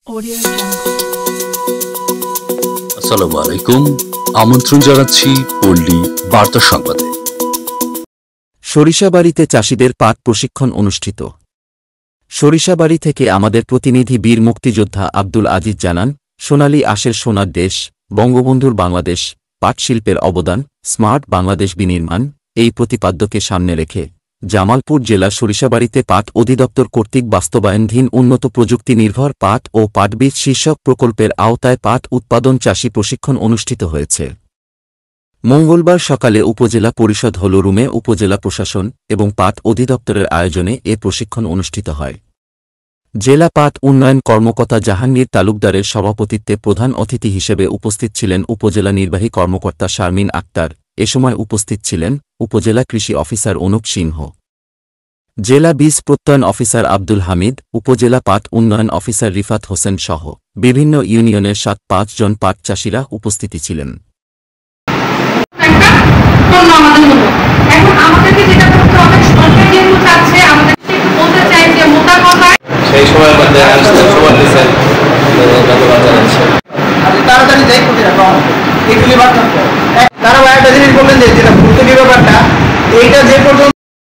Audio Jungle. আসসালামু আলাইকুম, আমন্ত্রণ জানাচ্ছি পল্লী বার্তা সংবাদে। সরিষাবাড়ীতে চাষীদের পাট প্রশিক্ষণ অনুষ্ঠিত। সরিষাবাড়ী থেকে আমাদের প্রতিনিধি বীর মুক্তিযোদ্ধা আব্দুল আজিজ জানান, সোনালী আঁশের সোনার দেশ, বঙ্গবন্ধুর বাংলাদেশ, পাট শিল্পের অবদান, স্মার্ট বাংলাদেশ বিনির্মাণ এই প্রতিপাদ্যকে সামনে রেখে জামালপুর জেলার সরিষাবাড়ীতে পাট অধিদপ্তর কর্তৃক বাস্তবায়নাধীন উন্নত প্রযুক্তি নির্ভর পাট ও পাটবীজ শীর্ষক প্রকল্পের আওতায় পাট উৎপাদন চাষী প্রশিক্ষণ অনুষ্ঠিত হয়েছে। মঙ্গলবার সকালে উপজেলা পরিষদ হল রুমে উপজেলা প্রশাসন এবং পাট অধিদপ্তরের আয়োজনে এ প্রশিক্ষণ অনুষ্ঠিত হয়। জেলা পাট উন্নয়ন কর্মকর্তা জাহাঙ্গীর তালুকদারের সভাপতিত্বে প্রধান অতিথি হিসেবে উপস্থিত ছিলেন উপজেলা নির্বাহী কর্মকর্তা শারমিন আক্তার। এ সময় উপস্থিত ছিলেন উপজেলা কৃষি অফিসার অনুপ সিংহ, জেলা বীজ প্রত্যয়ন অফিসার আব্দুল হামিদ, উপজেলা পাট উন্নয়ন অফিসার রিফাত হোসেন সহ বিভিন্ন ইউনিয়নের ৭-৫ জন পাট চাষিরা উপস্থিতি ছিলেন। তারা একটা জিনিস বললেন যে যেটা ভর্তুকি ব্যাপারটা এইটা যে পর্যন্ত